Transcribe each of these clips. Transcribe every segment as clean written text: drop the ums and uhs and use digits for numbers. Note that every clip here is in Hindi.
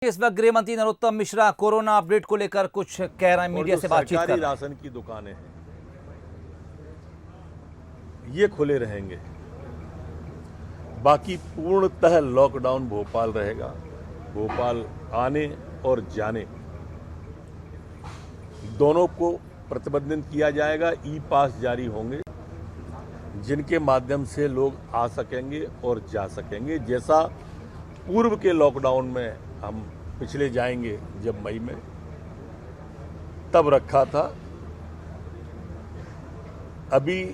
इस वक्त गृह मंत्री नरोत्तम मिश्रा कोरोना अपडेट को लेकर कुछ कह रहे हैं, मीडिया से बातचीत कर रहे हैं। राशन की दुकानें हैं, ये खुले रहेंगे। बाकी पूर्णतः लॉकडाउन भोपाल रहेगा। भोपाल आने और जाने दोनों को प्रतिबंधित किया जाएगा। ई पास जारी होंगे जिनके माध्यम से लोग आ सकेंगे और जा सकेंगे, जैसा पूर्व के लॉकडाउन में हम पिछले जाएंगे जब मई में तब रखा था। अभी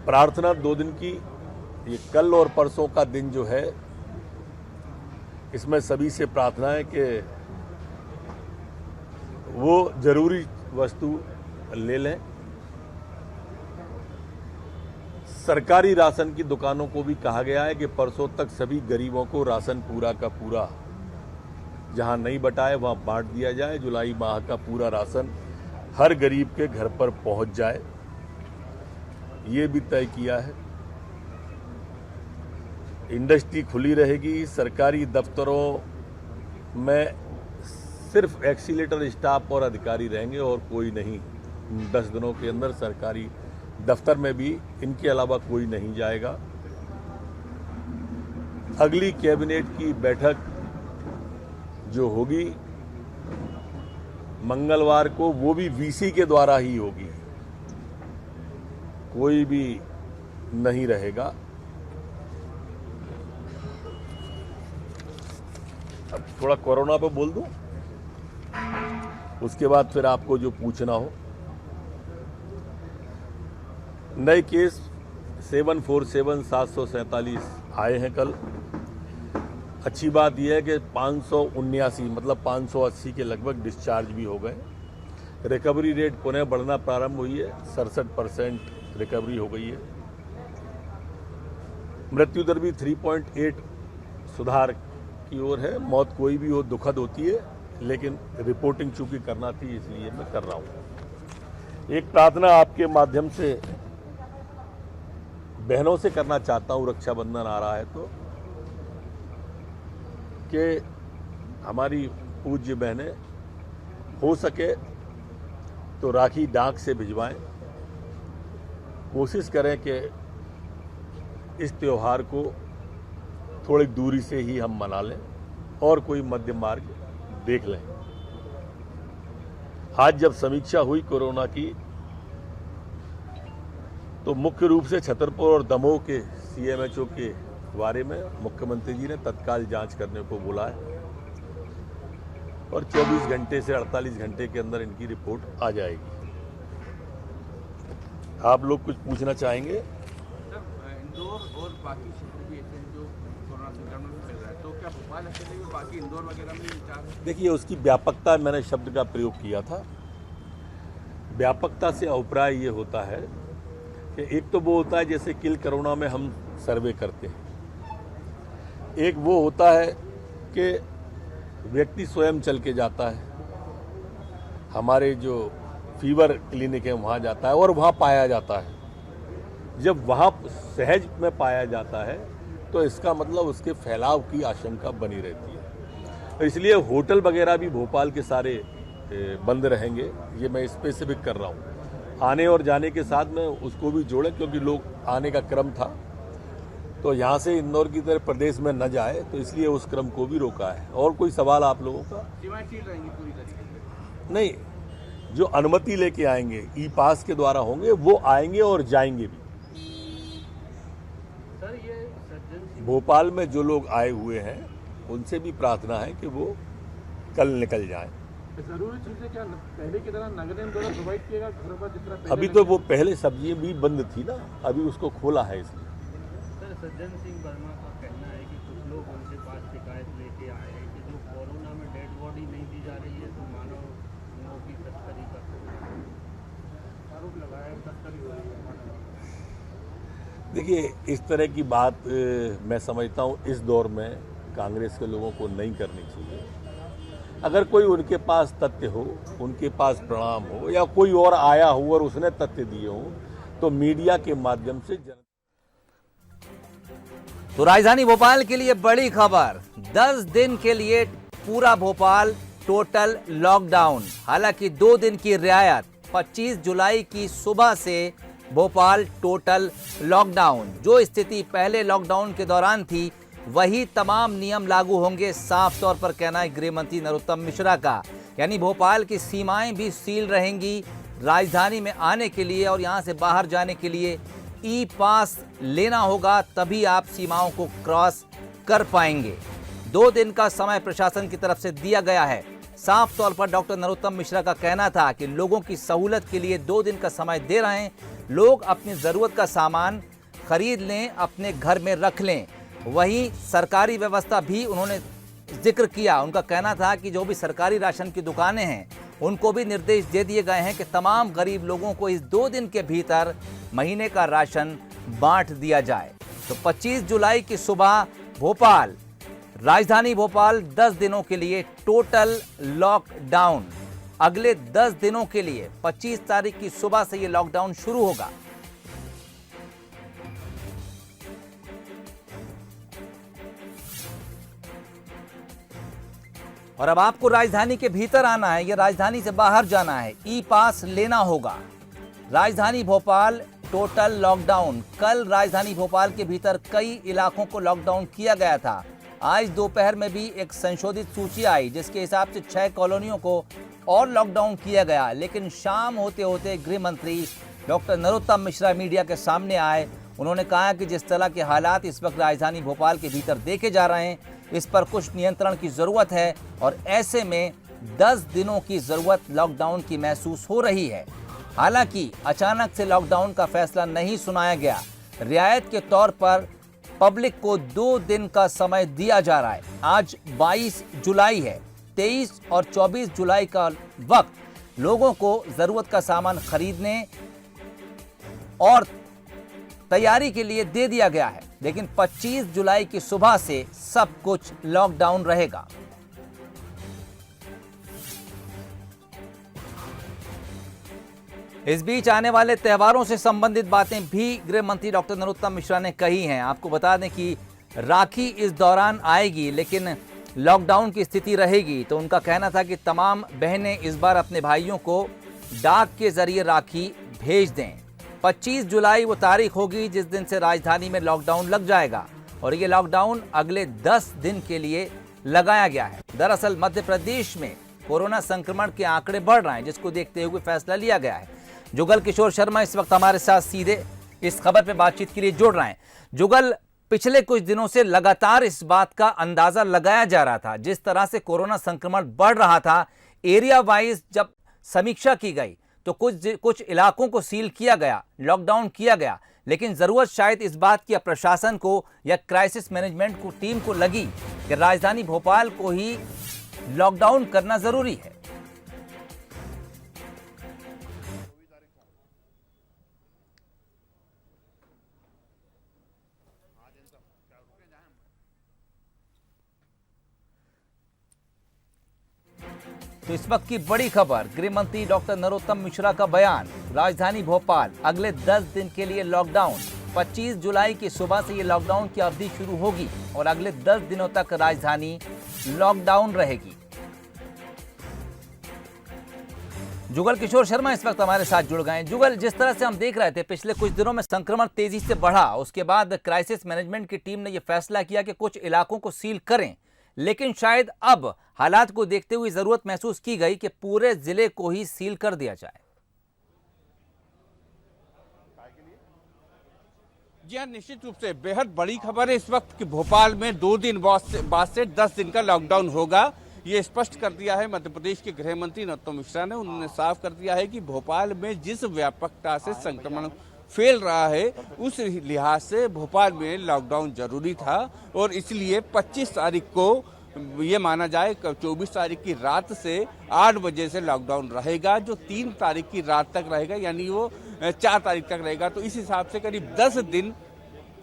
प्रार्थना 2 दिन की, ये कल और परसों का दिन जो है, इसमें सभी से प्रार्थना है कि वो जरूरी वस्तु ले लें। सरकारी राशन की दुकानों को भी कहा गया है कि परसों तक सभी गरीबों को राशन पूरा का पूरा, जहां नहीं बटा है वहां बांट दिया जाए। जुलाई माह का पूरा राशन हर गरीब के घर पर पहुंच जाए, ये भी तय किया है। इंडस्ट्री खुली रहेगी। सरकारी दफ्तरों में सिर्फ एक्सीलेटर स्टाफ और अधिकारी रहेंगे और कोई नहीं। 10 दिनों के अंदर सरकारी दफ्तर में भी इनके अलावा कोई नहीं जाएगा। अगली कैबिनेट की बैठक जो होगी मंगलवार को, वो भी वीसी के द्वारा ही होगी, कोई भी नहीं रहेगा। अब थोड़ा कोरोना पे बोल दूं, उसके बाद फिर आपको जो पूछना हो। नए केस 747 आए हैं कल। अच्छी बात यह है कि 579 मतलब 580 के लगभग डिस्चार्ज भी हो गए। रिकवरी रेट पुनः बढ़ना प्रारंभ हुई है, 67% रिकवरी हो गई है। मृत्यु दर भी 3.8 सुधार की ओर है। मौत कोई भी हो दुखद होती है, लेकिन रिपोर्टिंग चूंकि करना थी इसलिए मैं कर रहा हूं। एक प्रार्थना आपके माध्यम से बहनों से करना चाहता हूं, रक्षाबंधन आ रहा है तो, कि हमारी पूज्य बहनें हो सके तो राखी डाक से भिजवाएं। कोशिश करें कि इस त्योहार को थोड़ी दूरी से ही हम मना लें और कोई मध्य मार्ग देख लें। आज जब समीक्षा हुई कोरोना की, तो मुख्य रूप से छतरपुर और दमोह के सीएमएचओ के बारे में मुख्यमंत्री जी ने तत्काल जांच करने को बोला है और 24 घंटे से 48 घंटे के अंदर इनकी रिपोर्ट आ जाएगी। आप लोग कुछ पूछना चाहेंगे? इंदौर और बाकी क्षेत्र भी ऐसे हैं जो कोरोना संक्रमण में फैल रहा है, तो क्या भोपाल अकेले में, बाकी इंदौर वगैरह में विचार है? देखिए, उसकी व्यापकता, मैंने शब्द का प्रयोग किया था। व्यापकता से अभिप्राय ये होता है कि एक तो वो होता है जैसे किल कोरोना में हम सर्वे करते हैं, एक वो होता है कि व्यक्ति स्वयं चल के जाता है, हमारे जो फीवर क्लिनिक है वहाँ जाता है और वहाँ पाया जाता है। जब वहाँ सहज में पाया जाता है तो इसका मतलब उसके फैलाव की आशंका बनी रहती है। तो इसलिए होटल वगैरह भी भोपाल के सारे बंद रहेंगे, ये मैं स्पेसिफिक कर रहा हूँ। आने और जाने के साथ में उसको भी जोड़ें, क्योंकि लोग आने का क्रम था तो यहाँ से इंदौर की तरह प्रदेश में न जाए, तो इसलिए उस क्रम को भी रोका है। और कोई सवाल आप लोगों का? सीमाएं सील रहेंगी पूरी तरीके से? नहीं, जो अनुमति लेके आएंगे ई पास के द्वारा होंगे वो आएंगे और जाएंगे भी। सर, ये भोपाल में जो लोग आए हुए हैं उनसे भी प्रार्थना है कि वो कल निकल जाएं। जरूरी चीजें क्या पहले की तरह नगद द्वारा प्रोवाइड किएगा घर पर जिस तरह? अभी तो वो पहले सब्जी भी बंद थी ना, अभी उसको खोला है इसलिए। सर, सज्जन सिंह वर्मा का कहना है कि कुछ लोग उनके पास शिकायत लेके आए हैं कि जो कोरोना में डेड बॉडी नहीं दी जा रही है तो मानव की तस्करी का आरोप लगाया, तस्करी हो रही है। देखिए, इस तरह की बात मैं समझता हूँ इस दौर में कांग्रेस के लोगों को नहीं करनी चाहिए। अगर कोई उनके पास तथ्य हो, उनके पास प्रमाण हो, या कोई और आया हो और उसने तथ्य दिए हो, तो मीडिया के माध्यम से तो राजधानी भोपाल के लिए बड़ी खबर, 10 दिन के लिए पूरा भोपाल टोटल लॉकडाउन। हालांकि 2 दिन की रियायत, 25 जुलाई की सुबह से भोपाल टोटल लॉकडाउन। जो स्थिति पहले लॉकडाउन के दौरान थी वही तमाम नियम लागू होंगे, साफ तौर पर कहना है गृह मंत्री नरोत्तम मिश्रा का। यानी भोपाल की सीमाएं भी सील रहेंगी। राजधानी में आने के लिए और यहां से बाहर जाने के लिए ई पास लेना होगा, तभी आप सीमाओं को क्रॉस कर पाएंगे। 2 दिन का समय प्रशासन की तरफ से दिया गया है। साफ तौर पर डॉक्टर नरोत्तम मिश्रा का कहना था कि लोगों की सहूलत के लिए 2 दिन का समय दे रहे हैं। लोग अपनी ज़रूरत का सामान खरीद लें, अपने घर में रख लें। वहीं सरकारी व्यवस्था भी उन्होंने जिक्र किया। उनका कहना था कि जो भी सरकारी राशन की दुकानें हैं उनको भी निर्देश दे दिए गए हैं कि तमाम गरीब लोगों को इस 2 दिन के भीतर महीने का राशन बांट दिया जाए। तो 25 जुलाई की सुबह भोपाल, राजधानी भोपाल 10 दिनों के लिए टोटल लॉकडाउन। अगले 10 दिनों के लिए 25 तारीख की सुबह से ये लॉकडाउन शुरू होगा। और अब आपको राजधानी के भीतर आना है या राजधानी से बाहर जाना है, ई पास लेना होगा। राजधानी भोपाल टोटल लॉकडाउन। कल राजधानी भोपाल के भीतर कई इलाकों को लॉकडाउन किया गया था। आज दोपहर में भी एक संशोधित सूची आई जिसके हिसाब से 6 कॉलोनियों को और लॉकडाउन किया गया। लेकिन शाम होते होते गृह मंत्री डॉक्टर नरोत्तम मिश्रा मीडिया के सामने आए। उन्होंने कहा कि जिस तरह के हालात इस वक्त राजधानी भोपाल के भीतर देखे जा रहे हैं, इस पर कुछ नियंत्रण की जरूरत है और ऐसे में 10 दिनों की जरूरत लॉकडाउन की महसूस हो रही है। हालांकि अचानक से लॉकडाउन का फैसला नहीं सुनाया गया। रियायत के तौर पर पब्लिक को 2 दिन का समय दिया जा रहा है। आज 22 जुलाई है। 23 और 24 जुलाई का वक्त लोगों को जरूरत का सामान खरीदने और तैयारी के लिए दे दिया गया है। लेकिन 25 जुलाई की सुबह से सब कुछ लॉकडाउन रहेगा। इस बीच आने वाले त्योहारों से संबंधित बातें भी गृह मंत्री डॉक्टर नरोत्तम मिश्रा ने कही हैं। आपको बता दें कि राखी इस दौरान आएगी लेकिन लॉकडाउन की स्थिति रहेगी। तो उनका कहना था कि तमाम बहनें इस बार अपने भाइयों को डाक के जरिए राखी भेज दें। 25 जुलाई वो तारीख होगी जिस दिन से राजधानी में लॉकडाउन लग जाएगा और ये लॉकडाउन अगले 10 दिन के लिए लगाया गया है। दरअसल मध्य प्रदेश में कोरोना संक्रमण के आंकड़े बढ़ रहे हैं, जिसको देखते हुए फैसला लिया गया है। जुगल किशोर शर्मा इस वक्त हमारे साथ सीधे इस खबर पे बातचीत के लिए जुड़ रहे हैं। जुगल, पिछले कुछ दिनों से लगातार इस बात का अंदाजा लगाया जा रहा था, जिस तरह से कोरोना संक्रमण बढ़ रहा था, एरिया वाइज जब समीक्षा की गई तो कुछ इलाकों को सील किया गया, लॉकडाउन किया गया। लेकिन जरूरत शायद इस बात की प्रशासन को या क्राइसिस मैनेजमेंट को टीम को लगी कि राजधानी भोपाल को ही लॉकडाउन करना जरूरी है। तो इस वक्त की बड़ी खबर, गृह मंत्री डॉक्टर नरोत्तम मिश्रा का बयान। राजधानी भोपाल अगले 10 दिन के लिए लॉकडाउन। 25 जुलाई की सुबह से ये लॉकडाउन की अवधि शुरू होगी और अगले 10 दिनों तक राजधानी लॉकडाउन रहेगी। जुगल किशोर शर्मा इस वक्त हमारे साथ जुड़ गए हैं। जुगल, जिस तरह से हम देख रहे थे पिछले कुछ दिनों में संक्रमण तेजी से बढ़ा, उसके बाद क्राइसिस मैनेजमेंट की टीम ने यह फैसला किया कि कुछ इलाकों को सील करें। लेकिन शायद अब हालात को देखते हुए जरूरत महसूस की गई कि पूरे जिले को ही सील कर दिया जाए। जी हाँ, निश्चित रूप से बेहद बड़ी खबर है इस वक्त कि भोपाल में 2 दिन बाद से 10 दिन का लॉकडाउन होगा। ये स्पष्ट कर दिया है मध्य प्रदेश के गृह मंत्री नरोत्तम मिश्रा ने। उन्होंने साफ कर दिया है कि भोपाल में जिस व्यापकता से संक्रमण फैल रहा है उस लिहाज से भोपाल में लॉकडाउन जरूरी था और इसलिए 25 तारीख को ये माना जाए 24 तारीख की रात से 8 बजे से लॉकडाउन रहेगा, जो 3 तारीख की रात तक रहेगा, यानी वो 4 तारीख तक रहेगा। तो इस हिसाब से करीब 10 दिन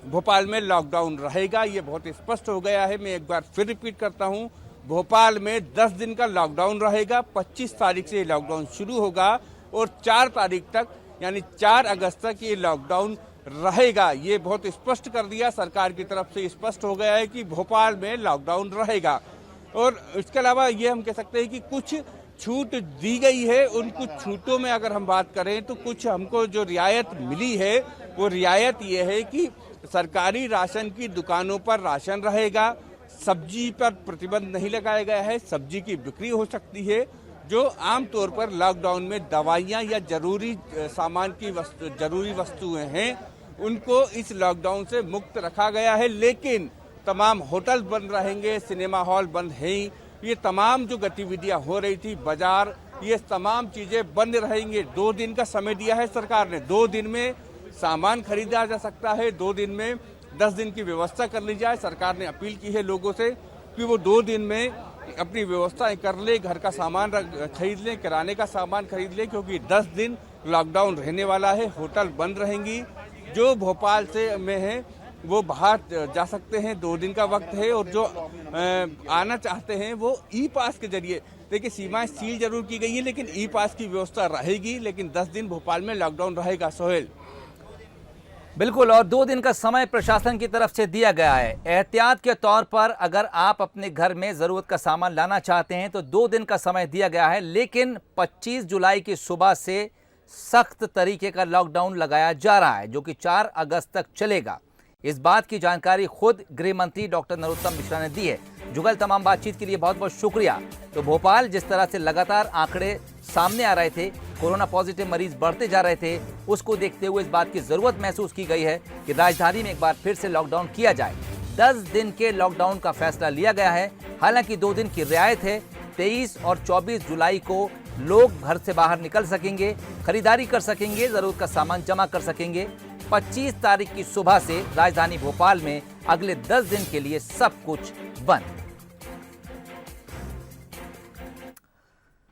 भोपाल में लॉकडाउन रहेगा। ये बहुत स्पष्ट हो गया है। मैं एक बार फिर रिपीट करता हूँ, भोपाल में 10 दिन का लॉकडाउन रहेगा। 25 तारीख से लॉकडाउन शुरू होगा और 4 तारीख तक यानी 4 अगस्त तक ये लॉकडाउन रहेगा। ये बहुत स्पष्ट कर दिया सरकार की तरफ से, स्पष्ट हो गया है कि भोपाल में लॉकडाउन रहेगा। और इसके अलावा ये हम कह सकते हैं कि कुछ छूट दी गई है। उन कुछ छूटों में अगर हम बात करें तो कुछ हमको जो रियायत मिली है वो रियायत ये है कि सरकारी राशन की दुकानों पर राशन रहेगा, सब्जी पर प्रतिबंध नहीं लगाया गया है, सब्जी की बिक्री हो सकती है। जो आमतौर पर लॉकडाउन में दवाइयाँ या जरूरी सामान की जरूरी वस्तुएं हैं उनको इस लॉकडाउन से मुक्त रखा गया है। लेकिन तमाम होटल बंद रहेंगे, सिनेमा हॉल बंद है ही, ये तमाम जो गतिविधियां हो रही थी, बाजार, ये तमाम चीजें बंद रहेंगी। 2 दिन का समय दिया है सरकार ने, 2 दिन में सामान खरीदा जा सकता है, 2 दिन में 10 दिन की व्यवस्था कर ली जाए। सरकार ने अपील की है लोगों से कि वो 2 दिन में अपनी व्यवस्थाएं कर ले, घर का सामान खरीद लें, किराने का सामान खरीद लें, क्योंकि 10 दिन लॉकडाउन रहने वाला है। होटल बंद रहेंगी। जो भोपाल से में है वो बाहर जा सकते हैं, 2 दिन का वक्त है। और जो आना चाहते हैं वो ई पास के जरिए, देखिए सीमाएं सील जरूर की गई है लेकिन ई पास की व्यवस्था रहेगी। लेकिन 10 दिन भोपाल में लॉकडाउन रहेगा। सोहेल, बिल्कुल, और 2 दिन का समय प्रशासन की तरफ से दिया गया है। एहतियात के तौर पर अगर आप अपने घर में ज़रूरत का सामान लाना चाहते हैं तो 2 दिन का समय दिया गया है। लेकिन 25 जुलाई की सुबह से सख्त तरीके का लॉकडाउन लगाया जा रहा है जो कि 4 अगस्त तक चलेगा। इस बात की जानकारी खुद गृह मंत्री डॉक्टर नरोत्तम मिश्रा ने दी है। जुगल, तमाम बातचीत के लिए बहुत बहुत शुक्रिया। तो भोपाल जिस तरह से लगातार आंकड़े सामने आ रहे थे, कोरोना पॉजिटिव मरीज बढ़ते जा रहे थे, उसको देखते हुए इस बात की जरूरत महसूस की गई है कि राजधानी में एक बार फिर से लॉकडाउन किया जाए। 10 दिन के लॉकडाउन का फैसला लिया गया है। हालांकि 2 दिन की रियायत है। 23 और 24 जुलाई को लोग घर से बाहर निकल सकेंगे, खरीदारी कर सकेंगे, जरूरत का सामान जमा कर सकेंगे। 25 तारीख की सुबह से राजधानी भोपाल में अगले 10 दिन के लिए सब कुछ बंद।